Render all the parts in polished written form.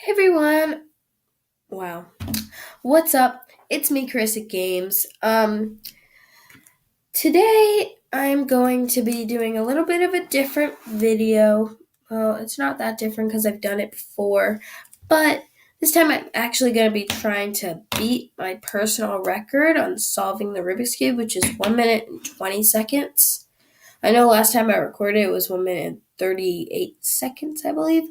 Hey everyone. Wow. What's up? It's me, Chris at Games. Today I'm going to be doing a little bit of a different video. Well, it's not that different because I've done it before, but this time I'm actually going to be trying to beat my personal record on solving the Rubik's Cube, which is 1 minute and 20 seconds. I know last time I recorded it was 1 minute and 38 seconds, I believe,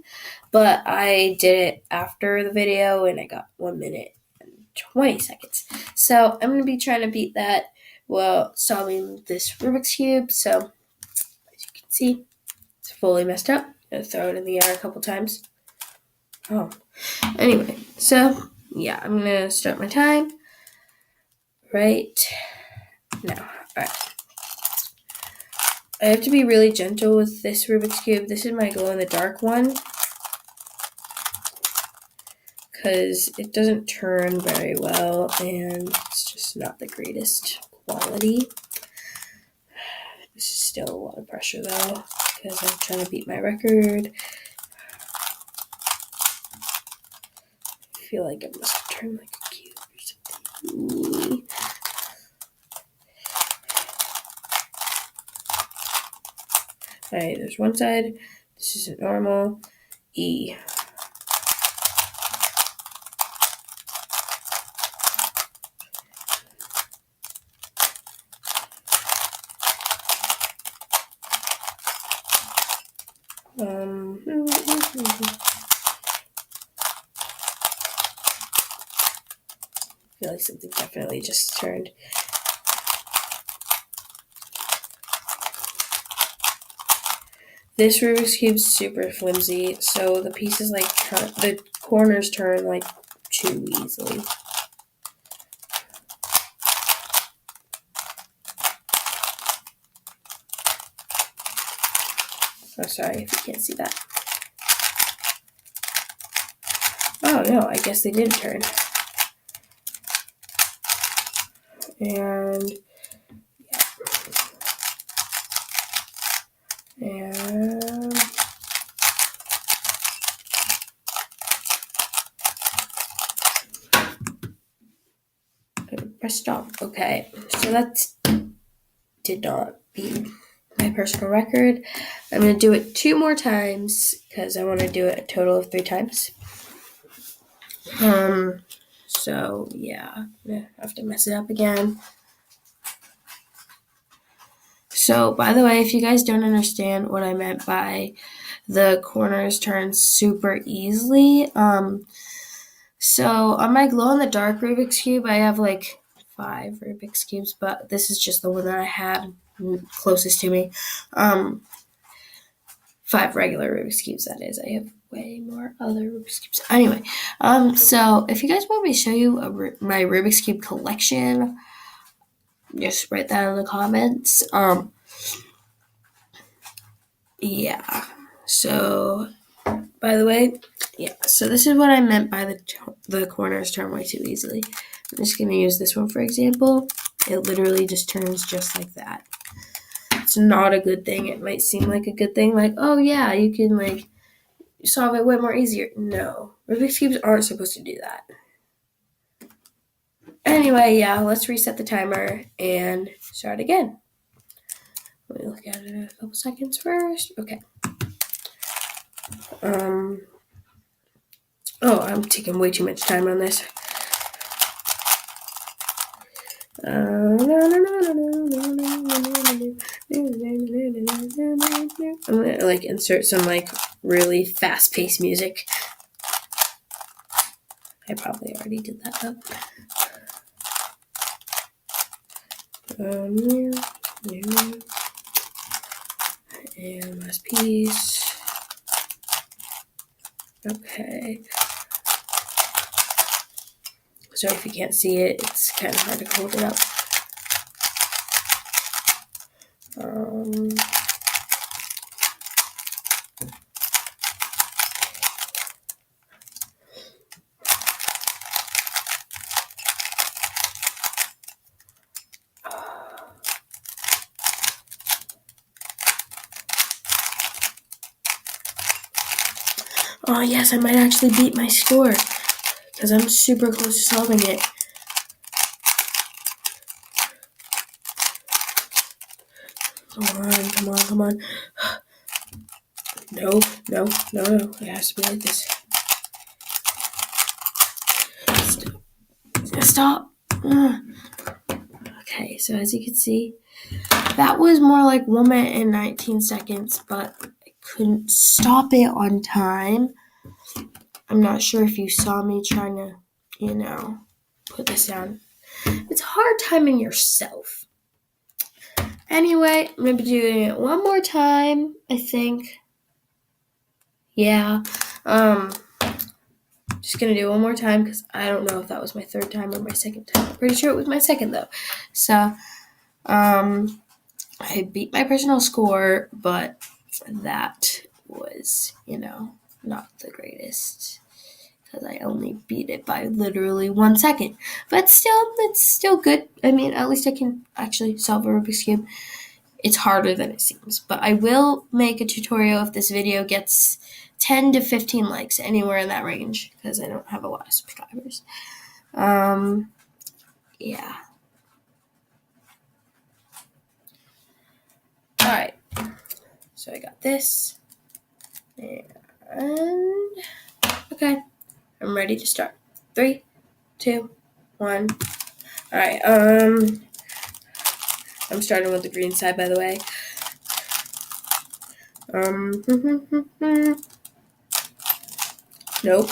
but I did it after the video and I got 1 minute and 20 seconds. So I'm going to be trying to beat that while solving this Rubik's Cube. So as you can see, it's fully messed up. I'm going to throw it in the air a couple times. Oh, anyway, so yeah, I'm going to start my time right now. All right. I have to be really gentle with this Rubik's Cube. This is my glow-in-the-dark one because it doesn't turn very well and it's just not the greatest quality. This is still a lot of pressure though because I'm trying to beat my record. I feel like I must turn like a cube or something. Alright, there's one side. This isn't normal. E. I feel like something definitely just turned. This Rubik's Cube's super flimsy, so the pieces the corners turn like too easily. Oh, sorry if you can't see that. Oh no, I guess they didn't turn. And yeah. And press stop. Okay, so that did not beat my personal record. I'm going to do it 2 more times because I want to do it a total of 3 times. So yeah, I'm going to have to mess it up again. So, by the way, if you guys don't understand what I meant by the corners turn super easily, so on my glow-in-the-dark Rubik's Cube, I have like 5 Rubik's Cubes, but this is just the one that I had closest to me. 5 regular Rubik's Cubes, that is. I have way more other Rubik's Cubes. Anyway, so if you guys want me to show you my Rubik's Cube collection, just write that in the comments. Yeah. So, by the way, yeah. So this is what I meant by the corners turn way too easily. I'm just gonna use this one for example. It literally just turns just like that. It's not a good thing. It might seem like a good thing, like, oh yeah, you can like solve it way more easier. No, Rubik's Cubes aren't supposed to do that. Anyway, yeah, let's reset the timer and start again. Let me look at it in a couple seconds first. Okay. Oh, I'm taking way too much time on this. I'm gonna like insert some like really fast-paced music. I probably already did that though. And last piece. Okay. Sorry if you can't see it. It's kind of hard to hold it up. Oh yes, I might actually beat my score because I'm super close to solving it. Come on. No. It has to be like this. Stop. Okay, so as you can see, that was more like 1 minute and 19 seconds, but I couldn't stop it on time. I'm not sure if you saw me trying to, put this down. It's hard timing yourself. Anyway, I'm going to be doing it one more time, I think. Yeah. Just going to do it one more time because I don't know if that was my third time or my second time. I'm pretty sure it was my second, though. So, I beat my personal score, but that was, not the greatest because I only beat it by literally 1 second. But still, it's still good. I mean, at least I can actually solve a Rubik's Cube. It's harder than it seems, but I will make a tutorial if this video gets 10 to 15 likes, anywhere in that range, because I don't have a lot of subscribers. Yeah. Alright, so I got this, and okay, I'm ready to start. 3, 2, 1. Alright, I'm starting with the green side, by the way. Nope.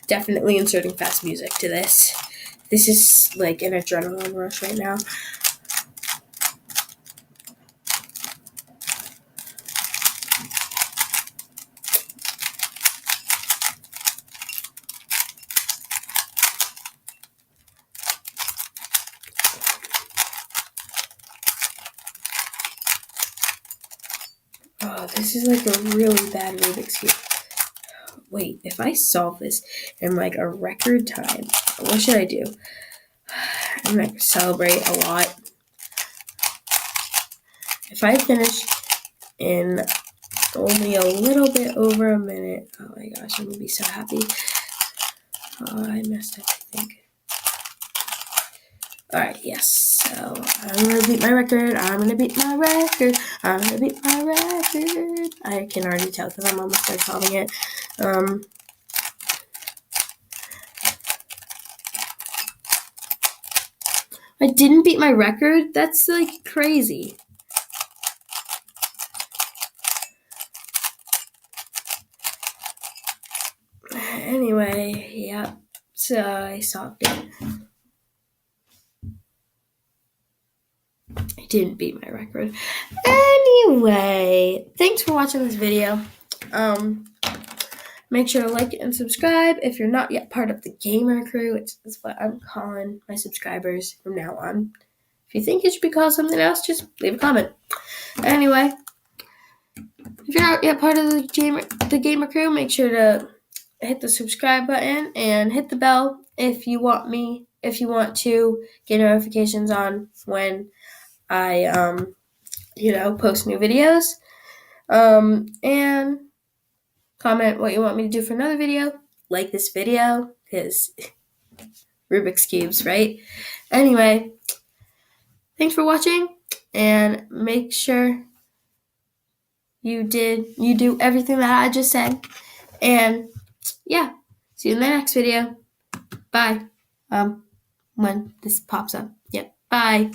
Definitely inserting fast music to this. This is like an adrenaline rush right now. Oh, this is like a really bad Rubik's Cube. Wait, if I solve this in like a record time, what should I do? I'm gonna celebrate a lot. If I finish in only a little bit over a minute, oh my gosh, I'm gonna be so happy. Oh, I messed up, I think. Alright, yes, so I'm gonna beat my record. I can already tell because I'm almost done solving it. I didn't beat my record? That's like crazy. Anyway, yeah, so I solved it. I didn't beat my record. Anyway, thanks for watching this video. Make sure to like and subscribe if you're not yet part of the gamer crew, which is what I'm calling my subscribers from now on. If you think it should be called something else, just leave a comment. Anyway, if you're not yet part of the gamer crew, make sure to hit the subscribe button and hit the bell if you want to get notifications on when I post new videos. And comment what you want me to do for another video. Like this video, because Rubik's Cubes, right? Anyway, thanks for watching, and make sure you do everything that I just said. And yeah, see you in the next video. Bye. When this pops up. Yep. Bye.